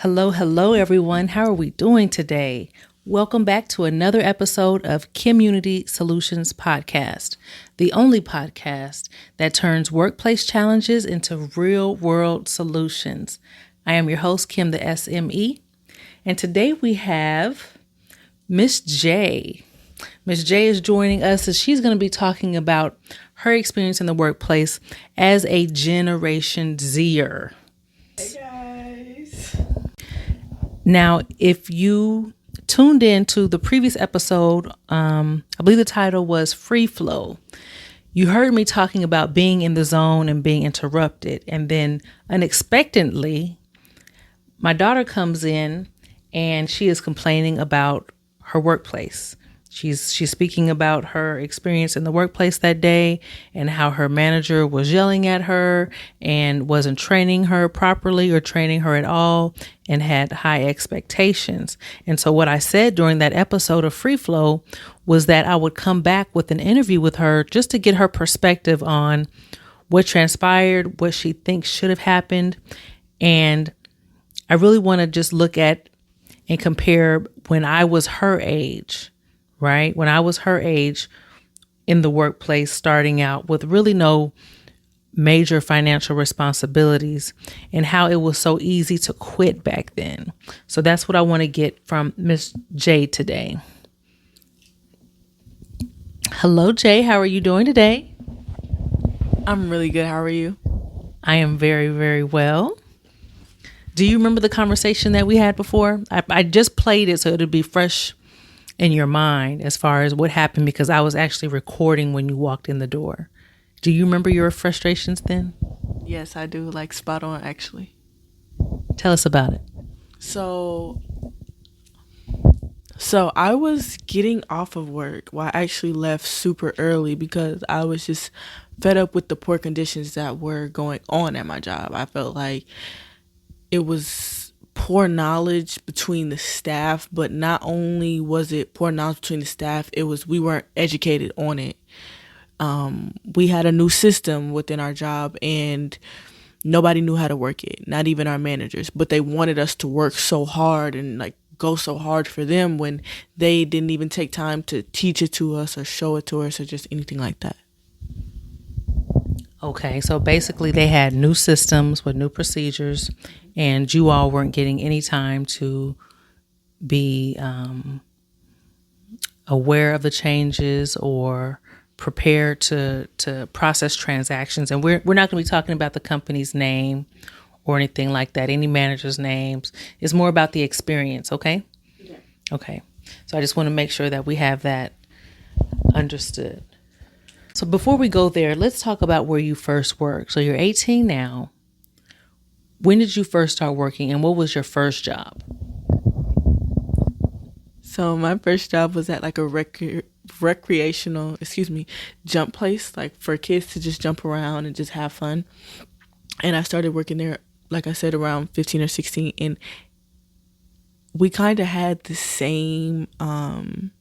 Hello, everyone. How are we doing today? Welcome back to another episode of KimUnity Soulutions Podcast, the only podcast that turns workplace challenges into real-world solutions. I am your host, Kim the SME, and today we have Miss J. Miss J is joining us, and she's going to be talking about her experience in the workplace as a Generation Zer. Hey guys. Now, if you tuned in to the previous episode, I believe the title was Free Flow. You heard me talking about being in the zone and being interrupted. And then unexpectedly, my daughter comes in and she is complaining about her workplace. She's speaking about her experience in the workplace that day and how her manager was yelling at her and wasn't training her properly or training her at all and had high expectations. And so what I said during that episode of Free Flow was that I would come back with an interview with her just to get her perspective on what transpired, what she thinks should have happened. And I really want to just look at and compare when I was her age. Right? When I was her age in the workplace, starting out with really no major financial responsibilities and how it was so easy to quit back then. So that's what I want to get from Miss J today. Hello, Jay. How are you doing today? I'm really good. How are you? I am very, very well. Do you remember the conversation that we had before? I just played it so it'll be fresh in your mind as far as what happened, because I was actually recording when you walked in the door. Do you remember your frustrations then? Yes, I do. Like spot on, actually. Tell us about it. So I was getting off of work. Well, I actually left super early because I was just fed up with the poor conditions that were going on at my job. I felt like it was poor knowledge between the staff, but not only was it poor knowledge between the staff, it was we weren't educated on it. We had a new system within our job and nobody knew how to work it, not even our managers, but they wanted us to work so hard and like go so hard for them when they didn't even take time to teach it to us or show it to us or just anything like that. Okay, so basically they had new systems with new procedures and you all weren't getting any time to be aware of the changes or prepared to process transactions. And we're not going to be talking about the company's name or anything like that, any manager's names. It's more about the experience, okay? Yeah. Okay, so I just want to make sure that we have that understood. So before we go there, let's talk about where you first worked. So you're 18 now. When did you first start working and what was your first job? So my first job was at like a recreational jump place, like for kids to just jump around and just have fun. And I started working there, like I said, around 15 or 16. And we kind of had the same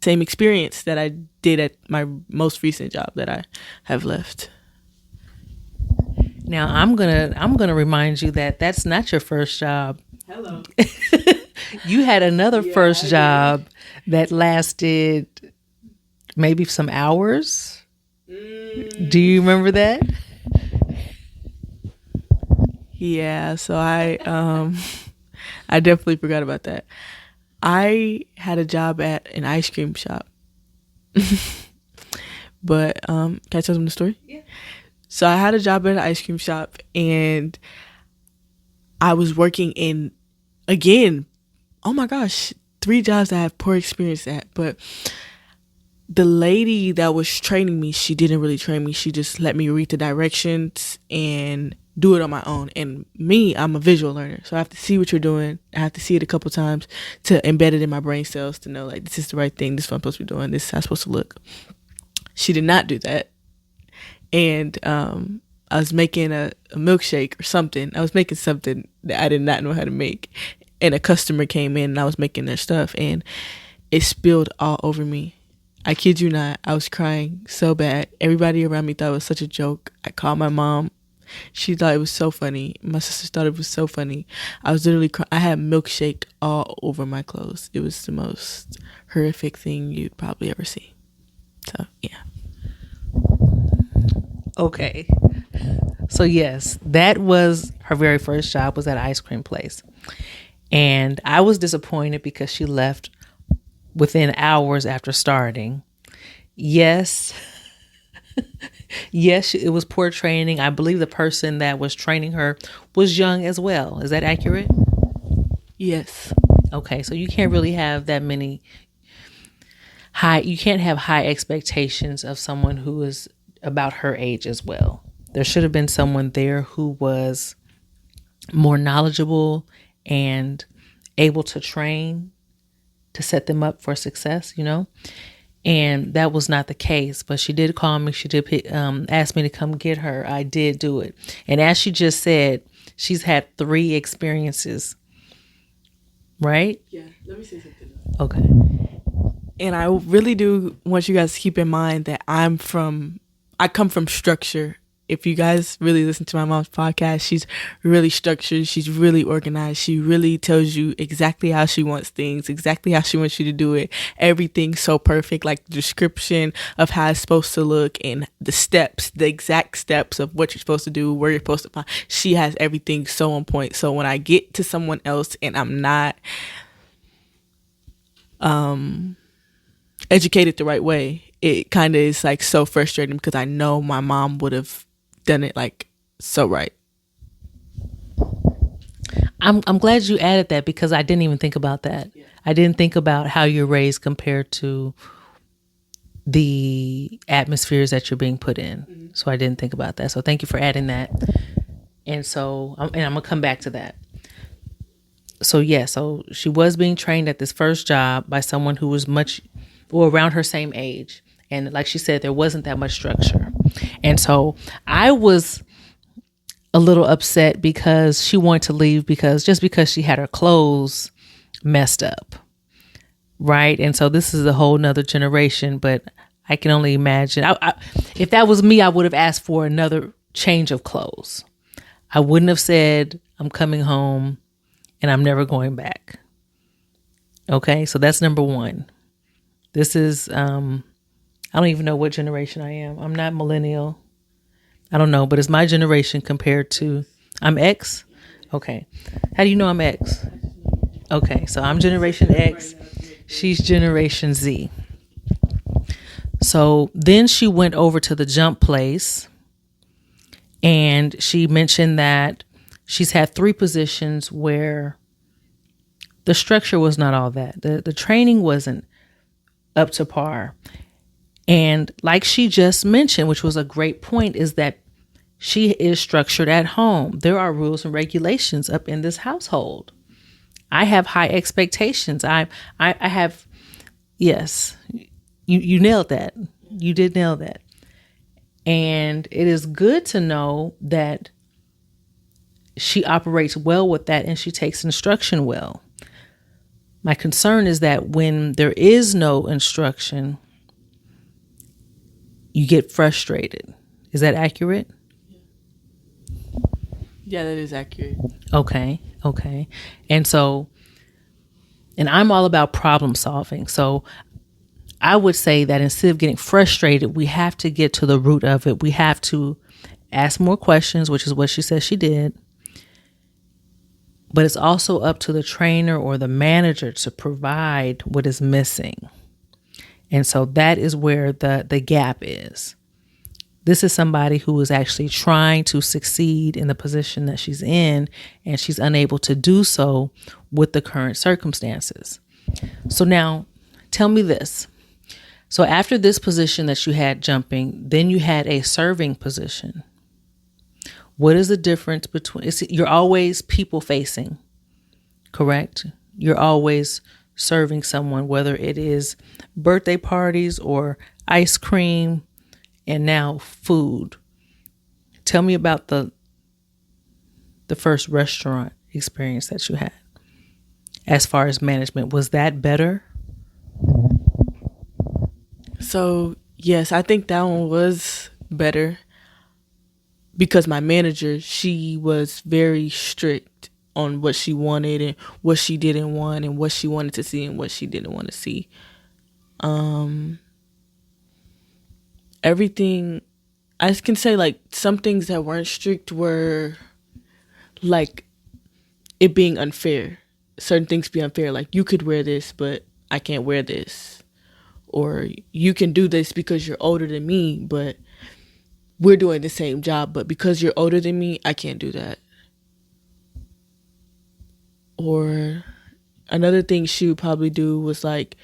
experience that I did at my most recent job that I have left. Now I'm gonna remind you that that's not your first job. Hello. You had another first job that lasted maybe some hours. Do you remember that? Yeah. So I definitely forgot about that. I had a job at an ice cream shop. But can I tell them the story? Yeah. So I had a job at an ice cream shop and I was working in, again, oh my gosh, 3 jobs that I have poor experience at. But the lady that was training me, she didn't really train me. She just let me read the directions and do it on my own. And me, I'm a visual learner. So I have to see what you're doing. I have to see it a couple times to embed it in my brain cells to know like this is the right thing. This is what I'm supposed to be doing. This is how I'm supposed to look. She did not do that. And I was making a milkshake or something. I was making something that I did not know how to make. And a customer came in and I was making their stuff and it spilled all over me. I kid you not. I was crying so bad. Everybody around me thought it was such a joke. I called my mom. She thought it was so funny. My sister thought it was so funny. I was literally I had milkshake all over my clothes. It was the most horrific thing you'd probably ever see. So, yeah. Okay. So yes, that was her very first job, was at an ice cream place. And I was disappointed because she left within hours after starting. Yes. Yes, it was poor training. I believe the person that was training her was young as well. Is that accurate? Yes. Okay, so you can't really have that many you can't have high expectations of someone who is about her age as well. There should have been someone there who was more knowledgeable and able to train to set them up for success, And that was not the case, but she did call me. She did ask me to come get her. I did do it. And as she just said, she's had 3 experiences, right? Yeah, let me say something. Okay. And I really do want you guys to keep in mind that I come from structure. If you guys really listen to my mom's podcast, she's really structured. She's really organized. She really tells you exactly how she wants things, exactly how she wants you to do it. Everything's so perfect, like the description of how it's supposed to look and the steps, the exact steps of what you're supposed to do, where you're supposed to find. She has everything so on point. So when I get to someone else and I'm not educated the right way, it kind of is like so frustrating because I know my mom would have done it like so right. I'm glad you added that because I didn't even think about that. Yeah. I didn't think about how you're raised compared to the atmospheres that you're being put in. Mm-hmm. So I didn't think about that. So thank you for adding that. And so, I'm gonna come back to that. So yeah, so she was being trained at this first job by someone who was around her same age. And like she said, there wasn't that much structure. And so I was a little upset because she wanted to leave because she had her clothes messed up. Right. And so this is a whole nother generation, but I can only imagine if that was me, I would have asked for another change of clothes. I wouldn't have said I'm coming home and I'm never going back. Okay. So that's number 1. This is, I don't even know what generation I am. I'm not millennial. I don't know, but it's my generation compared to, I'm X? Okay. How do you know I'm X? Okay, so I'm Generation X. She's Generation Z. So then she went over to the jump place and she mentioned that she's had 3 positions where the structure was not all that. The training wasn't up to par. And like she just mentioned, which was a great point, is that she is structured at home. There are rules and regulations up in this household. I have high expectations. I have, yes, you nailed that. You did nail that. And it is good to know that she operates well with that and she takes instruction well. My concern is that when there is no instruction, you get frustrated. Is that accurate? Yeah, that is accurate. Okay. And I'm all about problem solving. So I would say that instead of getting frustrated, we have to get to the root of it. We have to ask more questions, which is what she said she did. But it's also up to the trainer or the manager to provide what is missing. And so that is where the gap is. This is somebody who is actually trying to succeed in the position that she's in, and she's unable to do so with the current circumstances. So now tell me this. So after this position that you had jumping, then you had a serving position. What is the difference between, you're always people facing, correct? You're always serving someone, whether it is birthday parties or ice cream and now food. Tell me about the first restaurant experience that you had as far as management. Was that better? So, yes, I think that one was better because my manager, she was very strict on what she wanted and what she didn't want and what she wanted to see and what she didn't want to see. Everything, I can say, like, some things that weren't strict were like it being unfair. Certain things be unfair, like you could wear this but I can't wear this, or you can do this because you're older than me but we're doing the same job, but because you're older than me I can't do that. Or another thing she would probably do was like,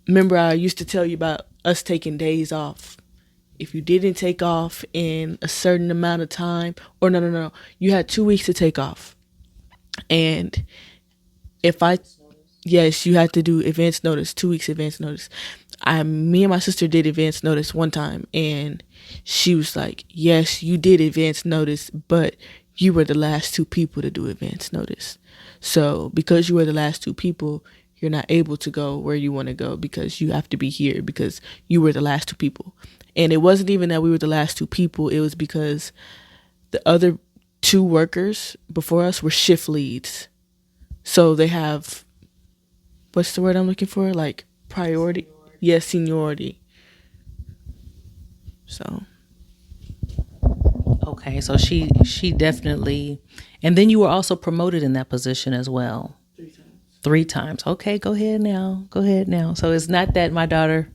remember I used to tell you about us taking days off. If you didn't take off in a certain amount of time, or no, you had 2 weeks to take off. And yes, you had to do advance notice, 2 weeks advance notice. Me and my sister did advance notice one time, and she was like, yes, you did advance notice, but you were the last 2 people to do advance notice. So because you were the last 2 people, you're not able to go where you want to go because you have to be here because you were the last 2 people. And it wasn't even that we were the last 2 people. It was because the other 2 workers before us were shift leads. So they have, what's the word I'm looking for? Like priority. Yes, seniority. So. Okay, so she definitely, and then you were also promoted in that position as well. 3 times. Okay, go ahead now. So it's not that my daughter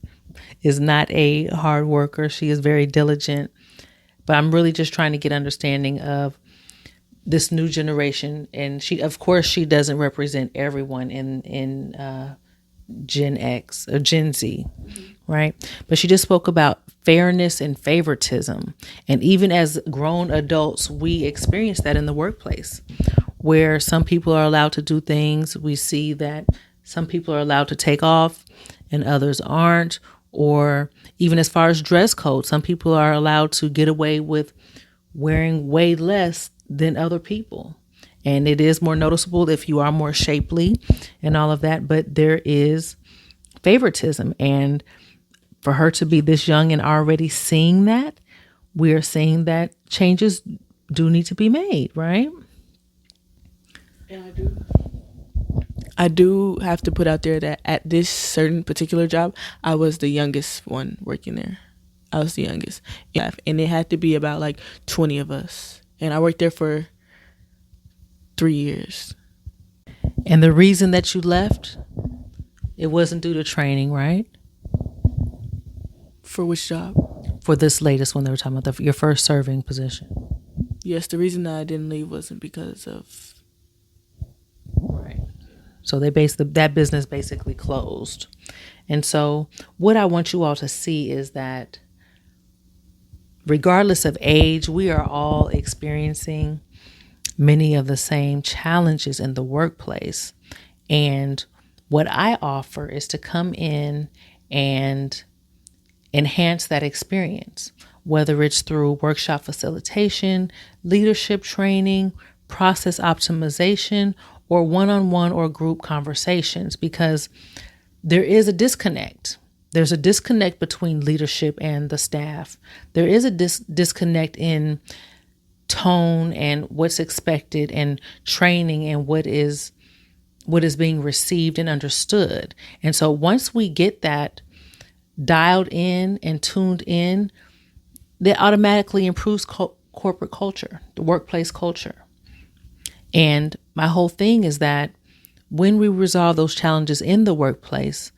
is not a hard worker. She is very diligent, but I'm really just trying to get understanding of this new generation. And she, of course, she doesn't represent everyone in Gen X or Gen Z, right? But she just spoke about fairness and favoritism. And even as grown adults, we experience that in the workplace, where some people are allowed to do things. We see that some people are allowed to take off and others aren't. Or even as far as dress code, some people are allowed to get away with wearing way less than other people. And it is more noticeable if you are more shapely and all of that. But there is favoritism. And for her to be this young and already seeing that, we are seeing that changes do need to be made, right? And I do have to put out there that at this certain particular job, I was the youngest one working there. I was the youngest. And it had to be about like 20 of us. And I worked there for 3 years. And the reason that you left, it wasn't due to training, right? For which job? For this latest one they were talking about, your first serving position. Yes, the reason that I didn't leave wasn't because of... Right. So that business basically closed. And so what I want you all to see is that regardless of age, we are all experiencing many of the same challenges in the workplace. And what I offer is to come in and enhance that experience, whether it's through workshop facilitation, leadership training, process optimization, or one-on-one or group conversations, because there is a disconnect. There's a disconnect between leadership and the staff. There is a disconnect in tone and what's expected and training and what is being received and understood. And so once we get that dialed in and tuned in, that automatically improves corporate culture, the workplace culture. And my whole thing is that when we resolve those challenges in the workplace,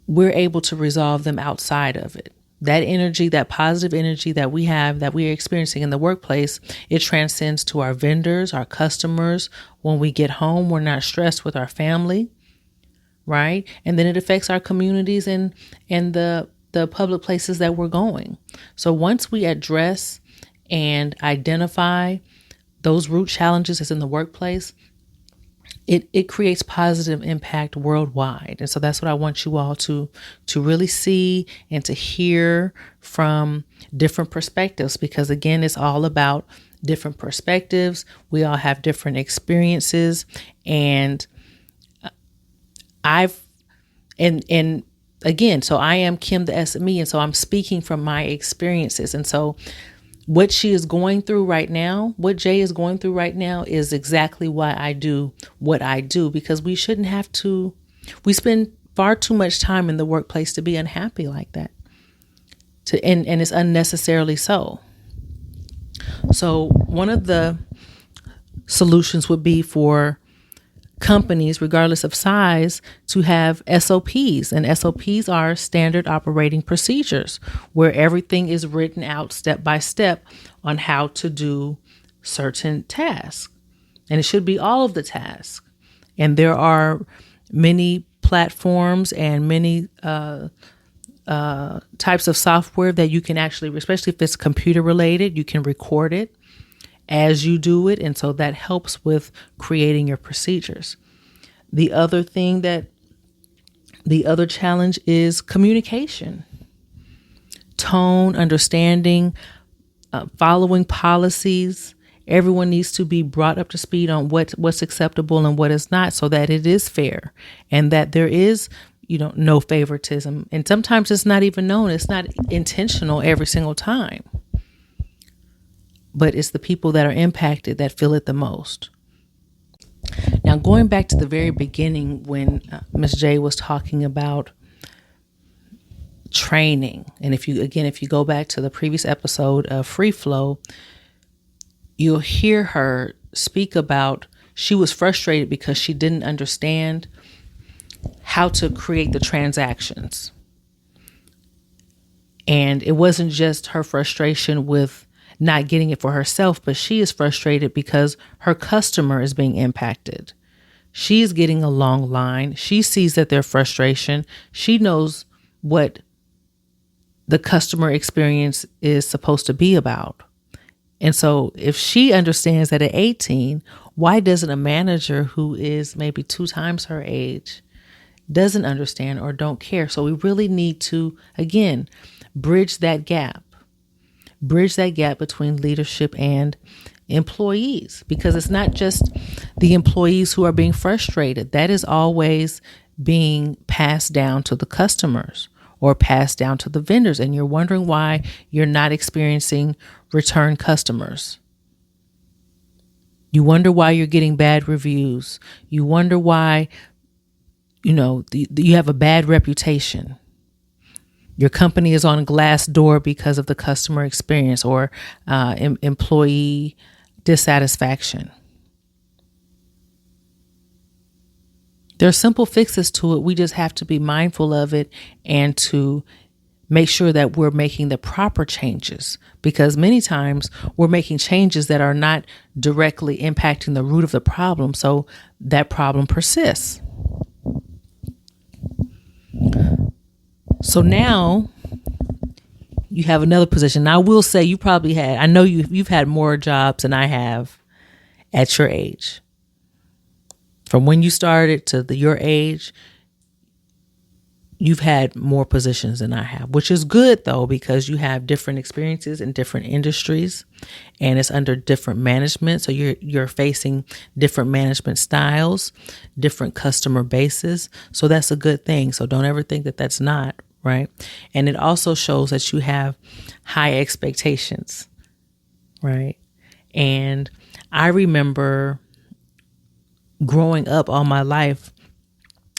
we're able to resolve them outside of it. That energy, that positive energy that we have, that we are experiencing in the workplace, it transcends to our vendors, our customers. When we get home, we're not stressed with our family, right? And then it affects our communities and the public places that we're going. So once we address and identify those root challenges that's in the workplace, it creates positive impact worldwide. And so that's what I want you all to really see and to hear from different perspectives, because again, it's all about different perspectives. We all have different experiences, and again, so I am Kim the SME, and so I'm speaking from my experiences. And so what she is going through right now, what Jay is going through right now, is exactly why I do what I do, because we shouldn't have to, we spend far too much time in the workplace to be unhappy like that. And it's unnecessarily so. So one of the solutions would be for companies, regardless of size, to have SOPs. And SOPs are standard operating procedures, where everything is written out step by step on how to do certain tasks. And it should be all of the tasks. And there are many platforms and many types of software that you can actually, especially if it's computer related, you can record it as you do it. And so that helps with creating your procedures. The other challenge is communication, tone, understanding, following policies. Everyone needs to be brought up to speed on what's acceptable and what is not, so that it is fair and that there is, no favoritism. And sometimes it's not even known. It's not intentional every single time. But it's the people that are impacted that feel it the most. Now, going back to the very beginning when Ms. J was talking about training, and if you go back to the previous episode of Free Flow, you'll hear her speak about she was frustrated because she didn't understand how to create the transactions. And it wasn't just her frustration with not getting it for herself, but she is frustrated because her customer is being impacted. She's getting a long line. She sees that their frustration. She knows what the customer experience is supposed to be about. And so if she understands that at 18, why doesn't a manager who is maybe 2 times her age doesn't understand or don't care? So we really need to, again, bridge that gap between leadership and employees, because it's not just the employees who are being frustrated. That is always being passed down to the customers or passed down to the vendors. And you're wondering why you're not experiencing return customers. You wonder why you're getting bad reviews. You wonder why, you have a bad reputation. Your company is on Glassdoor because of the customer experience or employee dissatisfaction. There are simple fixes to it. We just have to be mindful of it and to make sure that we're making the proper changes, because many times we're making changes that are not directly impacting the root of the problem. So that problem persists. So now you have another position. Now, I will say I know you've had more jobs than I have at your age. From when you started to your age, you've had more positions than I have, which is good though, because you have different experiences in different industries and it's under different management. So you're facing different management styles, different customer bases. So that's a good thing. So don't ever think that that's not, right? And it also shows that you have high expectations, right? And I remember growing up all my life,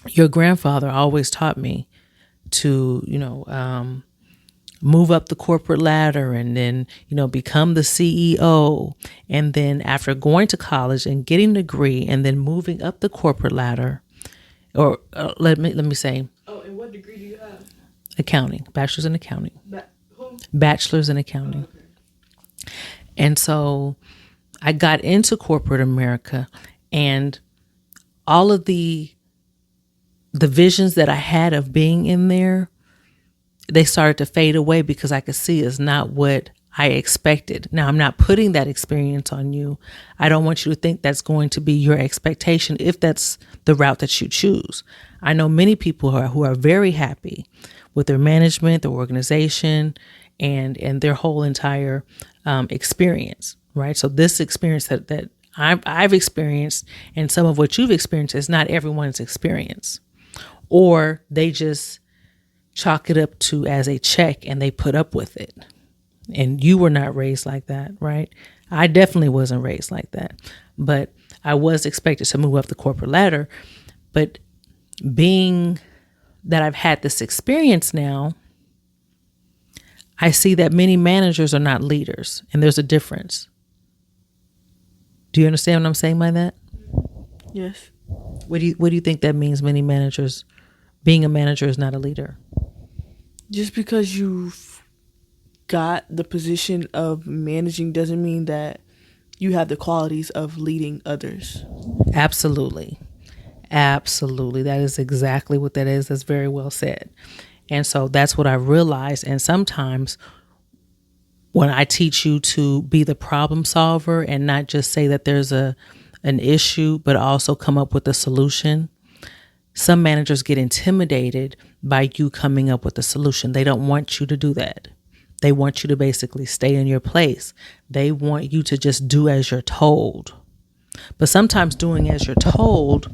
your grandfather always taught me to, move up the corporate ladder and then, become the CEO. And then after going to college and getting a degree and then moving up the corporate ladder, or let me say. Oh, and what degree do you have? Accounting, bachelor's in accounting. Who? Bachelor's in accounting. Oh, okay. And so I got into corporate America, and all of the visions that I had of being in there, they started to fade away because I could see it's not what I expected. Now, I'm not putting that experience on you. I don't want you to think that's going to be your expectation if that's the route that you choose. I know many people who are very happy with their management, their organization, and their whole entire experience, right? So this experience that I've experienced and some of what you've experienced is not everyone's experience. Or they just chalk it up to as a check and they put up with it. And you were not raised like that, right? I definitely wasn't raised like that, but I was expected to move up the corporate ladder. But being that I've had this experience now, I see that many managers are not leaders, and there's a difference. Do you understand what I'm saying by that? Yes. What do you think that means? Many managers, being a manager is not a leader. Just because you've got the position of managing doesn't mean that you have the qualities of leading others. Absolutely. Absolutely. That is exactly what that is. That's very well said. And so that's what I realized. And sometimes when I teach you to be the problem solver and not just say that there's an issue, but also come up with a solution, some managers get intimidated by you coming up with a solution. They don't want you to do that. They want you to basically stay in your place. They want you to just do as you're told. But sometimes doing as you're told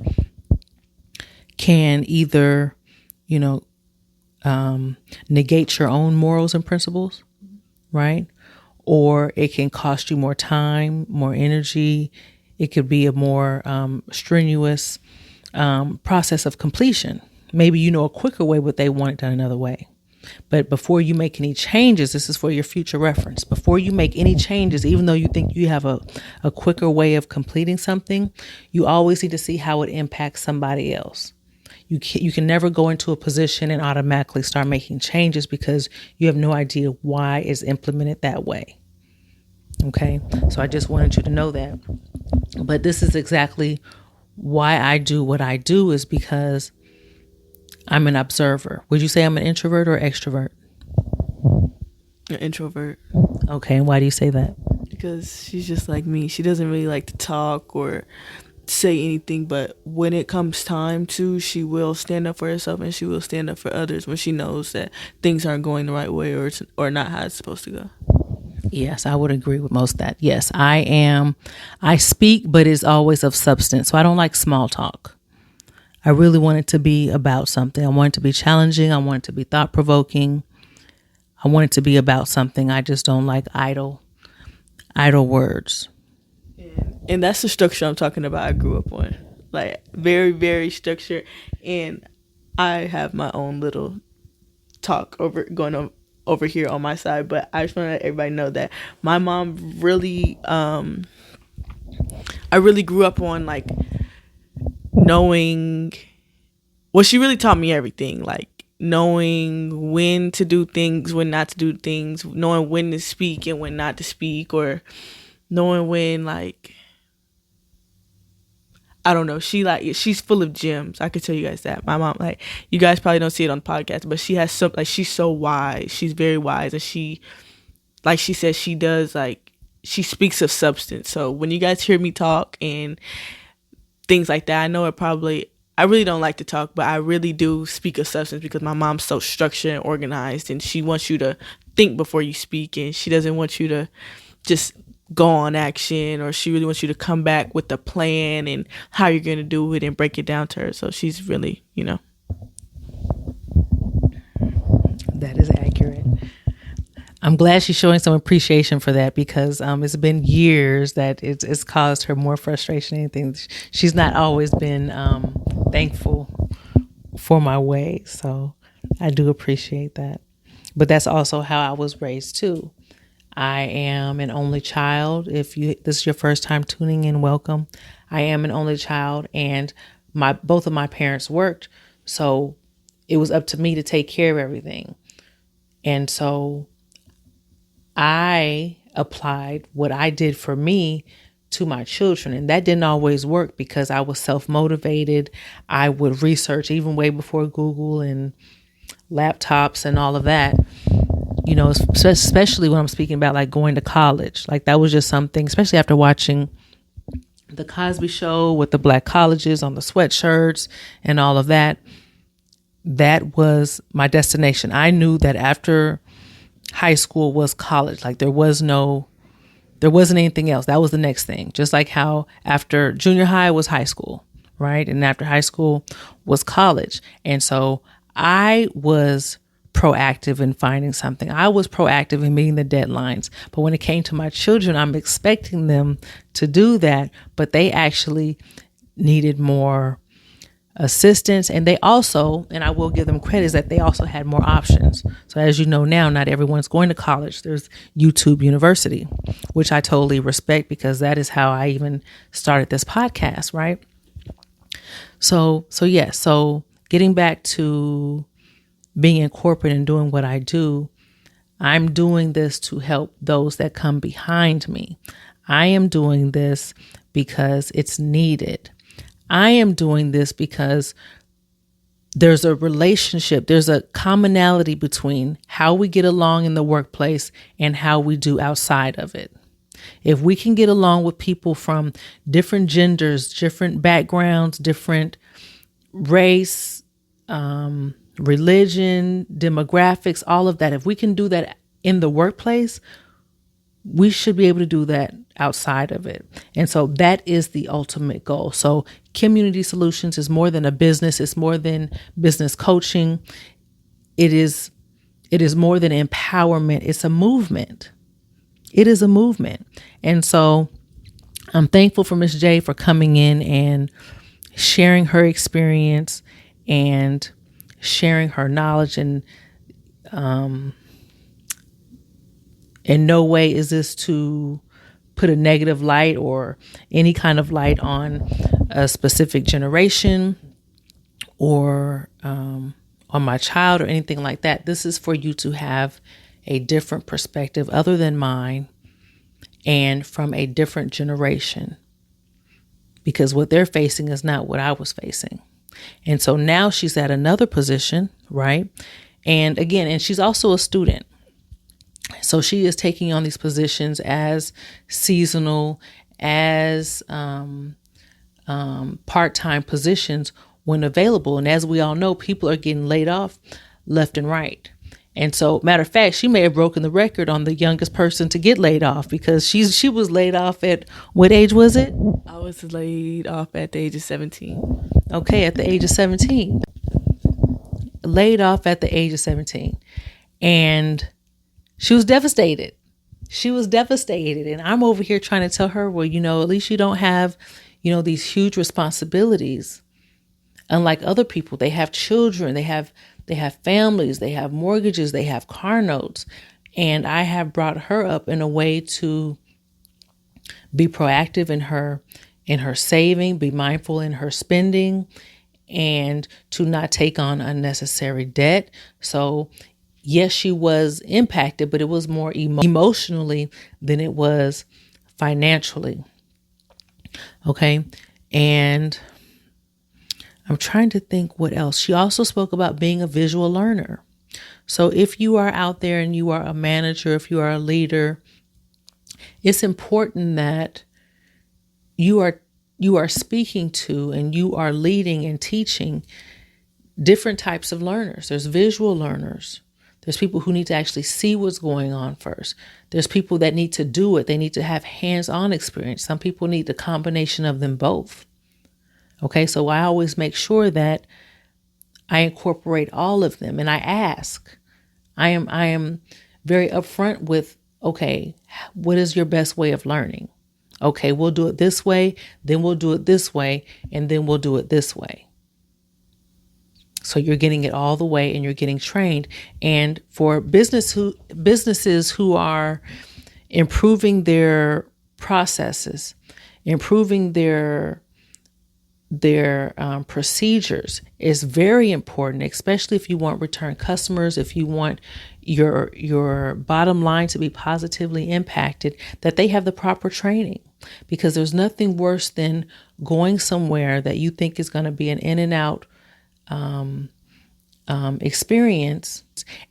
can either, negate your own morals and principles, right? Or it can cost you more time, more energy. It could be a more strenuous process of completion. Maybe you know a quicker way, but they want it done another way. But before you make any changes, this is for your future reference. Before you make any changes, even though you think you have a quicker way of completing something, you always need to see how it impacts somebody else. You can never go into a position and automatically start making changes because you have no idea why it's implemented that way. Okay, so I just wanted you to know that. But this is exactly why I do what I do, is because I'm an observer. Would you say I'm an introvert or extrovert? An introvert. Okay, and why do you say that? Because she's just like me. She doesn't really like to talk or say anything, but when it comes time to, she will stand up for herself and she will stand up for others when she knows that things aren't going the right way or not how it's supposed to go. Yes, I would agree with most of that. Yes, I speak, but it's always of substance. So I don't like small talk. I really want it to be about something. I want it to be challenging. I want it to be thought-provoking. I want it to be about something. I just don't like idle words. And that's the structure I'm talking about. I grew up on, like, very, very structured. And I have my own little talk going on over here on my side. But I just want to let everybody know that my mom really, I really grew up on, like, knowing, well, she really taught me everything, like knowing when to do things, when not to do things, knowing when to speak and when not to speak, or knowing when, like, I don't know, she's full of gems. I could tell you guys that. My mom, like, you guys probably don't see it on the podcast, but she has some, like, she's so wise. She's very wise, and she, like she says, she does, like, she speaks of substance. So when you guys hear me talk and things like that, I know I really don't like to talk, but I really do speak of substance because my mom's so structured and organized, and she wants you to think before you speak, and she doesn't want you to just go on action, or she really wants you to come back with a plan and how you're going to do it and break it down to her. So she's really, That is accurate. I'm glad she's showing some appreciation for that, because it's been years that it's caused her more frustration than anything. She's not always been thankful for my ways. So I do appreciate that. But that's also how I was raised too. I am an only child. If this is your first time tuning in, welcome. I am an only child, and both of my parents worked, so it was up to me to take care of everything. And so I applied what I did for me to my children, and that didn't always work because I was self-motivated. I would research even way before Google and laptops and all of that. Especially when I'm speaking about, like, going to college. Like, that was just something, especially after watching the Cosby Show with the black colleges on the sweatshirts and all of that. That was my destination. I knew that after high school was college. Like, there wasn't anything else. That was the next thing. Just like how after junior high was high school, right? And after high school was college. And so I was proactive in finding something. I was proactive in meeting the deadlines. But when it came to my children, I'm expecting them to do that, but they actually needed more assistance. And they also, and I will give them credit, is that they also had more options. So as you know now, not everyone's going to college. There's YouTube University, which I totally respect, because that is how I even started this podcast, right? So getting back to being in corporate and doing what I do, I'm doing this to help those that come behind me. I am doing this because it's needed. I am doing this because there's a relationship, there's a commonality between how we get along in the workplace and how we do outside of it. If we can get along with people from different genders, different backgrounds, different race, religion, demographics, all of that, if we can do that in the workplace, we should be able to do that outside of it. And so that is the ultimate goal. So KimUnity Solutions is more than a business. It's more than business coaching. It is more than empowerment. It's a movement. It is a movement. And so I'm thankful for Miss J for coming in and sharing her experience and sharing her knowledge. And in no way is this to put a negative light or any kind of light on a specific generation or on my child or anything like that. This is for you to have a different perspective other than mine and from a different generation, because what they're facing is not what I was facing. And so now she's at another position, right? And again, and she's also a student. So she is taking on these positions as seasonal, as part-time positions when available. And as we all know, people are getting laid off left and right. And so, matter of fact, she may have broken the record on the youngest person to get laid off, because she was laid off at, what age was it? I was laid off at the age of 17. Okay, at the age of 17. Laid off at the age of 17. And she was devastated. She was devastated. And I'm over here trying to tell her, well, at least you don't have, these huge responsibilities. Unlike other people, they have children, they have families, they have mortgages, they have car notes. And I have brought her up in a way to be proactive in her saving, be mindful in her spending, and to not take on unnecessary debt. So yes, she was impacted, but it was more emotionally than it was financially. Okay. And I'm trying to think what else. She also spoke about being a visual learner. So if you are out there and you are a manager, if you are a leader, it's important that you are speaking to and you are leading and teaching different types of learners. There's visual learners. There's people who need to actually see what's going on first. There's people that need to do it. They need to have hands-on experience. Some people need the combination of them both. Okay, so I always make sure that I incorporate all of them, and I ask. I am very upfront with, okay, what is your best way of learning? Okay, we'll do it this way, then we'll do it this way, and then we'll do it this way. So you're getting it all the way and you're getting trained. And for businesses who are improving their processes, improving their procedures is very important, especially if you want return customers, if you want your bottom line to be positively impacted, that they have the proper training. Because there's nothing worse than going somewhere that you think is going to be an in and out experience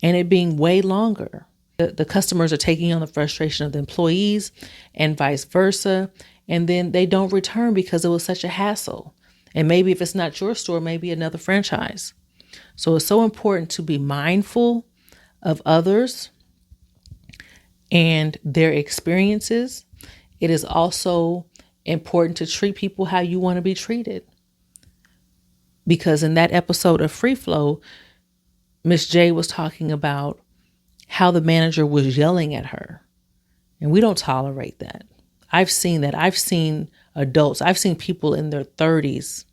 and it being way longer. The customers are taking on the frustration of the employees and vice versa. And then they don't return because it was such a hassle. And maybe if it's not your store, maybe another franchise. So it's so important to be mindful of others and their experiences. It is also important to treat people how you want to be treated. Because in that episode of Free Flow, Miss J was talking about how the manager was yelling at her. And we don't tolerate that. I've seen that. I've seen adults, I've seen people in their 30s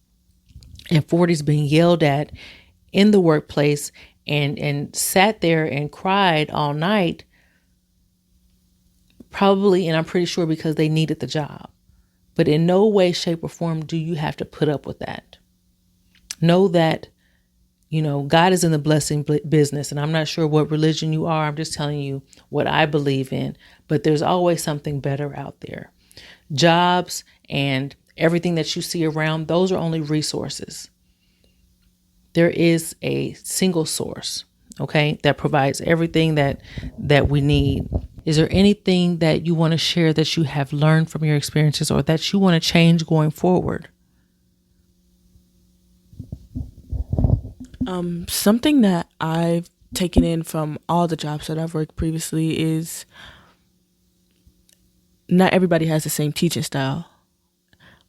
and 40s being yelled at in the workplace and sat there and cried all night, probably, and I'm pretty sure because they needed the job. But in no way, shape, or form do you have to put up with that. Know that, God is in the blessing business, and I'm not sure what religion you are. I'm just telling you what I believe in, but there's always something better out there. Jobs and everything that you see around, those are only resources. There is a single source, okay, that provides everything that we need. Is there anything that you want to share that you have learned from your experiences or that you want to change going forward? Something that I've taken in from all the jobs that I've worked previously is not everybody has the same teaching style.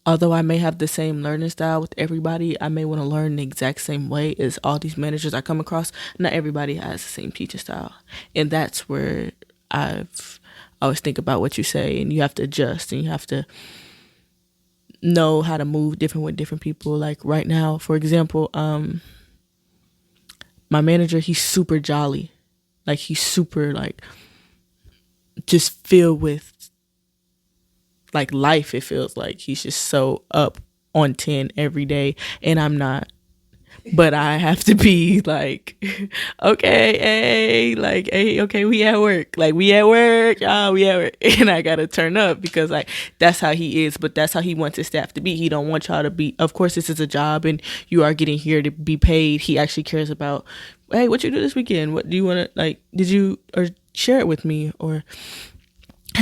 Although I may have the same learning style with everybody, I may want to learn the exact same way as all these managers I come across. Not everybody has the same teaching style. And that's where I always think about what you say, and you have to adjust and you have to know how to move different with different people. Like right now, for example, my manager, he's super jolly. Like he's super just filled with life. It feels like he's just so up on 10 every day, and I'm not. But I have to be okay, hey, okay, we at work, y'all, we at work, and I gotta turn up because that's how he is. But that's how he wants his staff to be. He don't want y'all to be. Of course, this is a job, and you are getting here to be paid. He actually cares about, hey, what you do this weekend? What do you want to Did you or share it with me? Or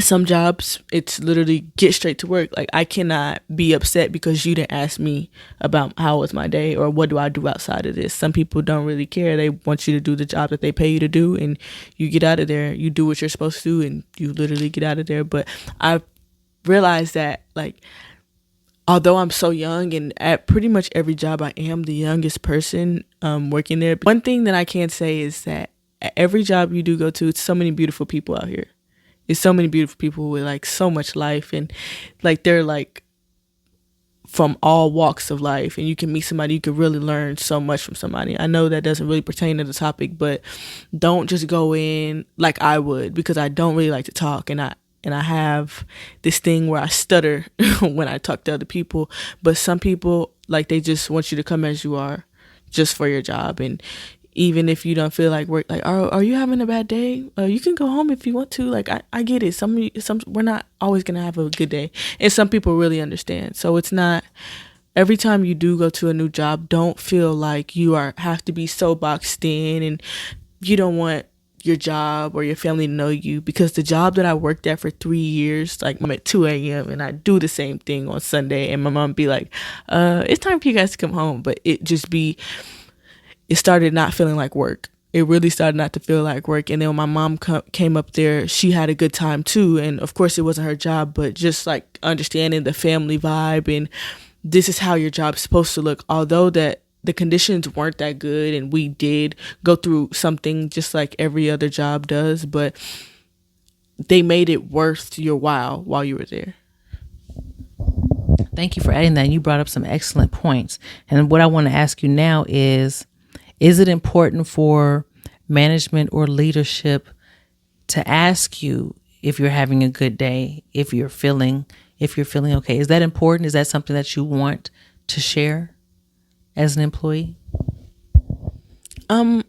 some jobs, it's literally get straight to work. I cannot be upset because you didn't ask me about how was my day or what do I do outside of this. Some people don't really care. They want you to do the job that they pay you to do, and you get out of there. You do what you're supposed to do, and you literally get out of there. But I realized that, although I'm so young, and at pretty much every job I am the youngest person working there, one thing that I can say is that at every job you do go to, it's so many beautiful people out here. It's so many beautiful people with so much life, and they're from all walks of life, and you can meet somebody, you can really learn so much from somebody. I know that doesn't really pertain to the topic, but don't just go in like I would, because I don't really like to talk, and I have this thing where I stutter when I talk to other people. But some people, they just want you to come as you are, just for your job. And even if you don't feel like work, are you having a bad day? You can go home if you want to. I get it. Some we're not always gonna have a good day, and some people really understand. So it's not every time you do go to a new job, don't feel like you have to be so boxed in, and you don't want your job or your family to know you. Because the job that I worked at for 3 years, I'm at 2 a.m. and I do the same thing on Sunday, and my mom be like, "It's time for you guys to come home," but it started not feeling like work. It really started not to feel like work. And then when my mom came up there, she had a good time too. And of course it wasn't her job, but just understanding the family vibe, and this is how your job's supposed to look. Although that the conditions weren't that good, and we did go through something just like every other job does, but they made it worth your while you were there. Thank you for adding that. You brought up some excellent points. And what I want to ask you now is it important for management or leadership to ask you if you're having a good day, if you're feeling okay? Is that important? Is that something that you want to share as an employee? I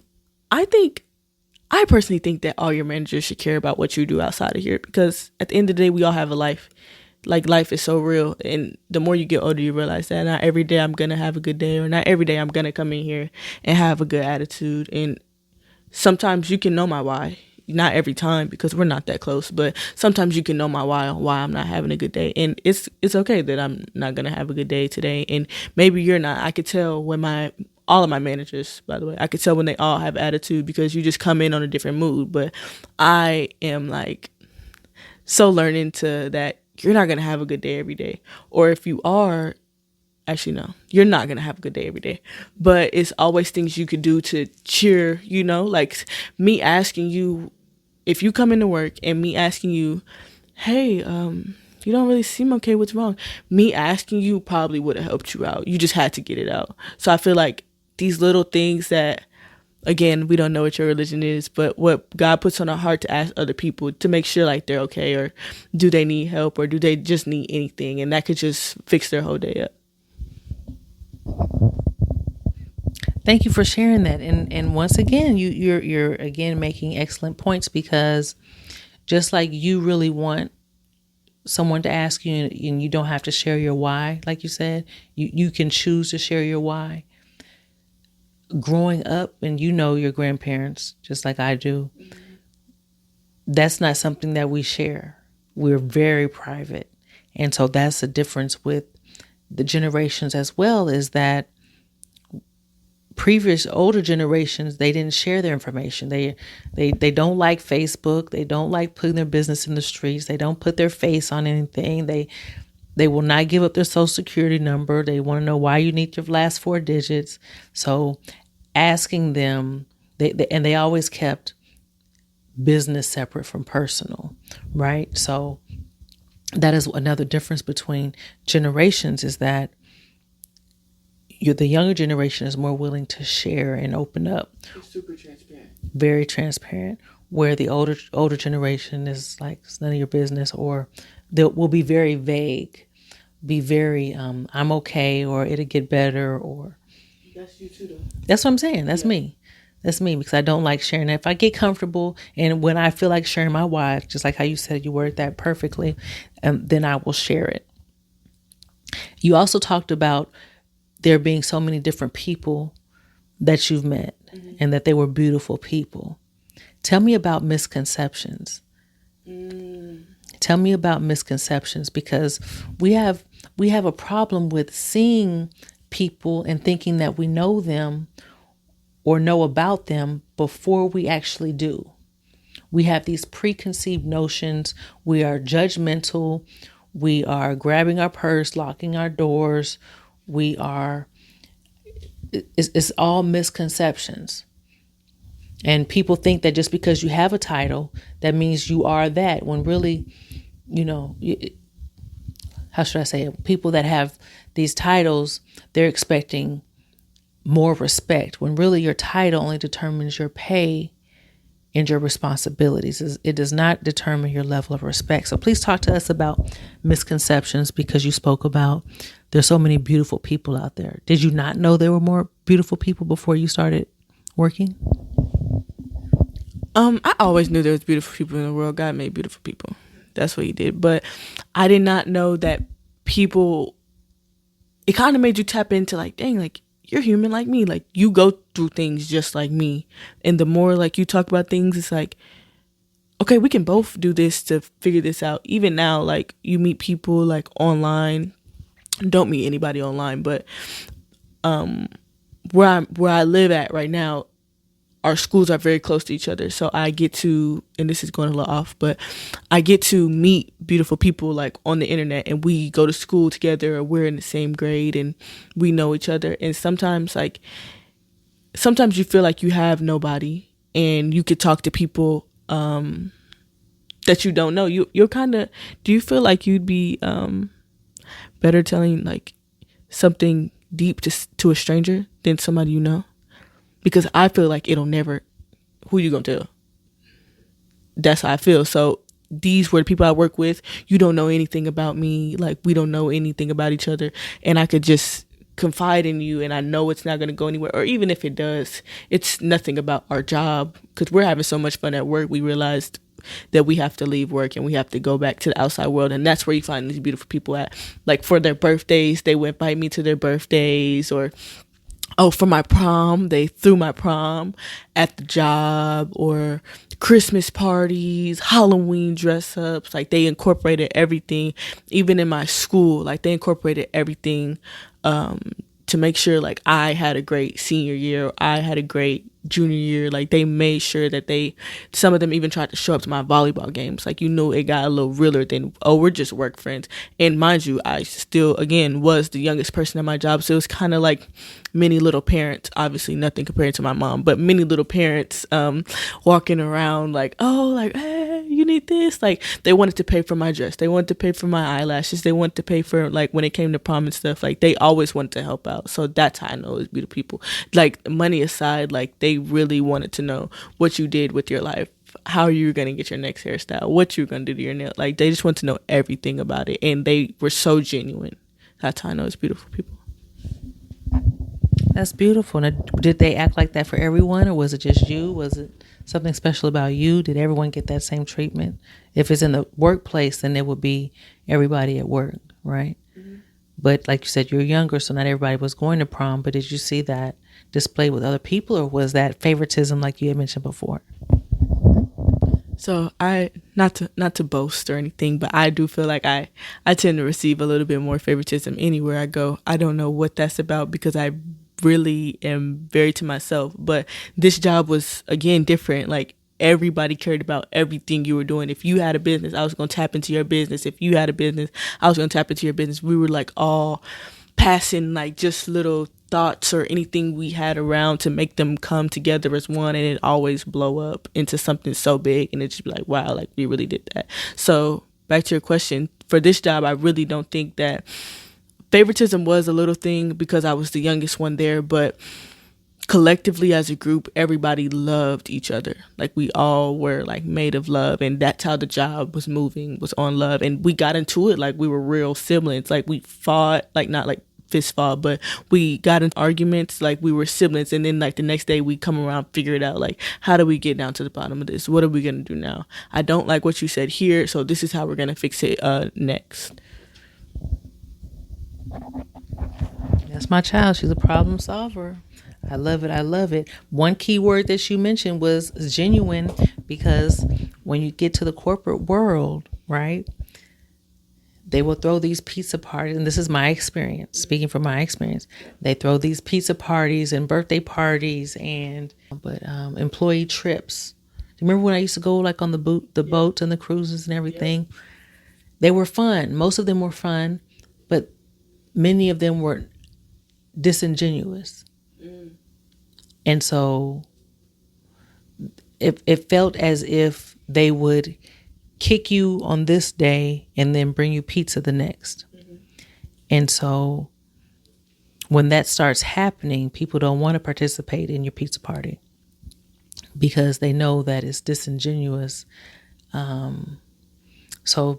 personally think that all your managers should care about what you do outside of here, because at the end of the day, we all have a life. Life is so real, and the more you get older, you realize that not every day I'm gonna have a good day, or not every day I'm gonna come in here and have a good attitude. And sometimes you can know my why. Not every time, because we're not that close, but sometimes you can know my why I'm not having a good day, and it's okay that I'm not gonna have a good day today, and maybe you're not. I could tell when all of my managers, by the way, I could tell when they all have attitude, because you just come in on a different mood. But I am so learning to that you're not going to have a good day every day. Or if you are, actually, no, you're not going to have a good day every day, but it's always things you could do to cheer, like me asking you, if you come into work and me asking you, hey, you don't really seem okay, what's wrong? Me asking you probably would have helped you out. You just had to get it out. So I feel like these little things that, again, we don't know what your religion is, but what God puts on our heart to ask other people to make sure like they're okay, or do they need help, or do they just need anything, and that could just fix their whole day up. Thank you for sharing that. And once again, you're again making excellent points, because just like you really want someone to ask you and you don't have to share your why, like you said, you can choose to share your why. Growing up, and your grandparents just like I do, that's not something that we share. We're very private. And so that's the difference with the generations as well, is that previous older generations, they didn't share their information. They don't like Facebook. They don't like putting their business in the streets. They don't put their face on anything. They will not give up their social security number. They want to know why you need your last 4 digits. So asking them, they always kept business separate from personal, right? So that is another difference between generations, is that the younger generation is more willing to share and open up. It's super transparent. Very transparent. Where the older generation is like, it's none of your business, or they will be very vague, be very, I'm okay, or it'll get better, or. That's you too, though. That's what I'm saying. That's me. That's me, because I don't like sharing. If I get comfortable and when I feel like sharing my why, just like how you said, you worded that perfectly, then I will share it. You also talked about there being so many different people that you've met, and that they were beautiful people. Tell me about misconceptions. Tell me about misconceptions, because we have a problem with seeing people and thinking that we know them or know about them before we actually do. We have these preconceived notions. We are judgmental. We are grabbing our purse, locking our doors. It's all misconceptions. And people think that just because you have a title, that means you are that, when really, how should I say it? People that have these titles, they're expecting more respect, when really your title only determines your pay and your responsibilities. It does not determine your level of respect. So please talk to us about misconceptions, because you spoke about there's so many beautiful people out there. Did you not know there were more beautiful people before you started working? I always knew there was beautiful people in the world. God made beautiful people. That's what he did. But I did not know that people, it kind of made you tap into like, dang, like you're human like me. Like you go through things just like me. And the more like you talk about things, it's like, okay, we can both do this to figure this out. Even now, like you meet people like online. Don't meet anybody online, but where I live at right now, our schools are very close to each other. So I get to, and this is going a little off, but I get to meet beautiful people like on the internet, and we go to school together, or we're in the same grade and we know each other. And sometimes you feel like you have nobody, and you could talk to people that you don't know. You're kind of, do you feel like you'd be better telling like something deep to a stranger than somebody you know? Because I feel like it'll never, who you gonna tell? That's how I feel. So these were the people I work with. You don't know anything about me. Like we don't know anything about each other. And I could just confide in you, and I know it's not going to go anywhere. Or even if it does, it's nothing about our job. Because we're having so much fun at work, we realized that we have to leave work and we have to go back to the outside world. And that's where you find these beautiful people at. Like for their birthdays, they would invite me to their birthdays, or for my prom, they threw my prom at the job, or Christmas parties, Halloween dress ups. Like they incorporated everything. Even in my school, like they incorporated everything to to make sure like I had a great senior year, I had a great junior year. Like they made sure that some of them even tried to show up to my volleyball games. Like, it got a little realer than, oh, we're just work friends. And mind you, I still, again, was the youngest person at my job. So it was kind of like many little parents, obviously nothing compared to my mom, but many little parents walking around like, oh, like, hey, you need this. Like they wanted to pay for my dress. They wanted to pay for my eyelashes. They wanted to pay for, like, when it came to prom and stuff, like they always wanted to help out. So that's how I know it's beautiful people. Like money aside, like they really wanted to know what you did with your life, how you were going to get your next hairstyle, what you were going to do to your nail. Like they just want to know everything about it. And they were so genuine. That's how I know it's beautiful people. That's beautiful. Now, did they act like that for everyone, or was it just you? Was it something special about you? Did everyone get that same treatment? If it's in the workplace, then it would be everybody at work, right? Mm-hmm. But like you said, you're younger, so not everybody was going to prom. But did you see that displayed with other people, or was that favoritism like you had mentioned before? So I, not to boast or anything, but I do feel like I tend to receive a little bit more favoritism anywhere I go. I don't know what that's about, because I really am very to myself. But this job was, again, different. Like everybody cared about everything you were doing. If you had a business, I was going to tap into your business. If you had a business, I was going to tap into your business. We were like all passing like just little thoughts or anything we had around to make them come together as one, and it always blow up into something so big, and it just be like, wow, like we really did that. So back to your question, for this job, I really don't think that favoritism was a little thing, because I was the youngest one there, but collectively as a group, everybody loved each other. Like we all were like made of love, and that's how the job was moving, was on love. And we got into it like we were real siblings. Like we fought, like not like fist fought, but we got into arguments like we were siblings. And then like the next day we come around, figure it out, like how do we get down to the bottom of this? What are we gonna do now? I don't like what you said here, so this is how we're gonna fix it next. That's my child. She's a problem solver. I love it. I love it. One key word that you mentioned was genuine, because when you get to the corporate world, right, they will throw these pizza parties. And this is my experience, speaking from my experience. They throw these pizza parties and birthday parties but employee trips. Do you remember when I used to go like on the boats and the cruises and everything? Yeah. They were fun. Most of them were fun, but many of them were disingenuous. And so it felt as if they would kick you on this day and then bring you pizza the next. Mm-hmm. And so when that starts happening, people don't want to participate in your pizza party because they know that it's disingenuous. So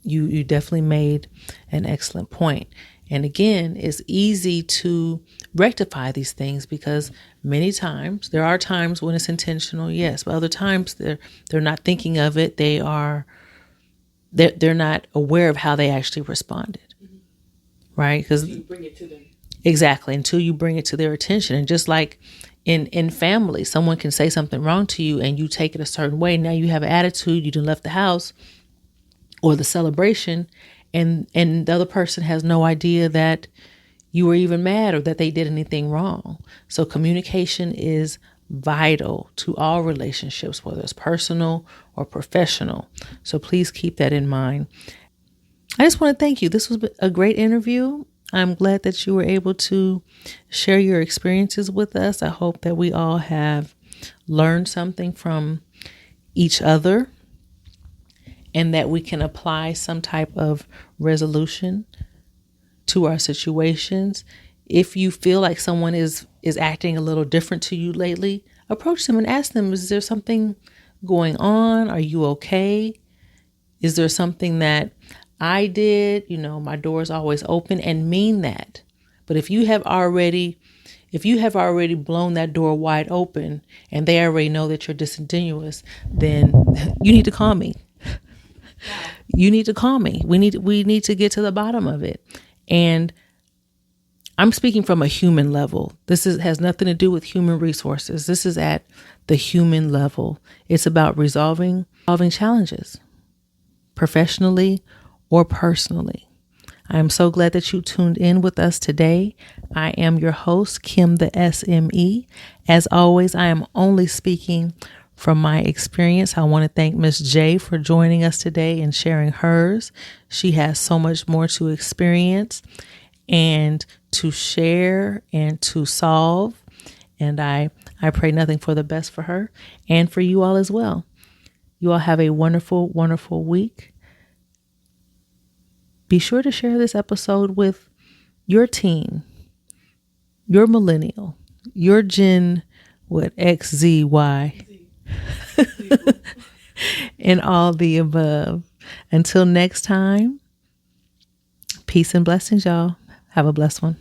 you definitely made an excellent point. And again, it's easy to rectify these things, because many times, there are times when it's intentional, yes, but other times they're not thinking of it. They're not aware of how they actually responded, mm-hmm. right? Because you bring it to them. Exactly, until you bring it to their attention. And just like in family, someone can say something wrong to you and you take it a certain way. Now you have an attitude. You done left the house or the celebration, and the other person has no idea that you were even mad or that they did anything wrong. So communication is vital to all relationships, whether it's personal or professional. So please keep that in mind. I just want to thank you. This was a great interview. I'm glad that you were able to share your experiences with us. I hope that we all have learned something from each other, and that we can apply some type of resolution to our situations. If you feel like someone is acting a little different to you lately, approach them and ask them, is there something going on? Are you okay? Is there something that I did? My door is always open, and mean that. But if you have already blown that door wide open and they already know that you're disingenuous, then you need to call me. You need to call me. We need to get to the bottom of it. And I'm speaking from a human level. This has nothing to do with human resources. This is at the human level. It's about resolving challenges, professionally or personally. I am so glad that you tuned in with us today. I am your host, Kim the SME. As always, I am only speaking from my experience. I want to thank Miss J for joining us today and sharing hers. She has so much more to experience and to share and to solve. And I pray nothing for the best for her and for you all as well. You all have a wonderful, wonderful week. Be sure to share this episode with your teen, your millennial, your Gen, X, Z, Y, and all the above. Until next time, peace and blessings, y'all. Have a blessed one.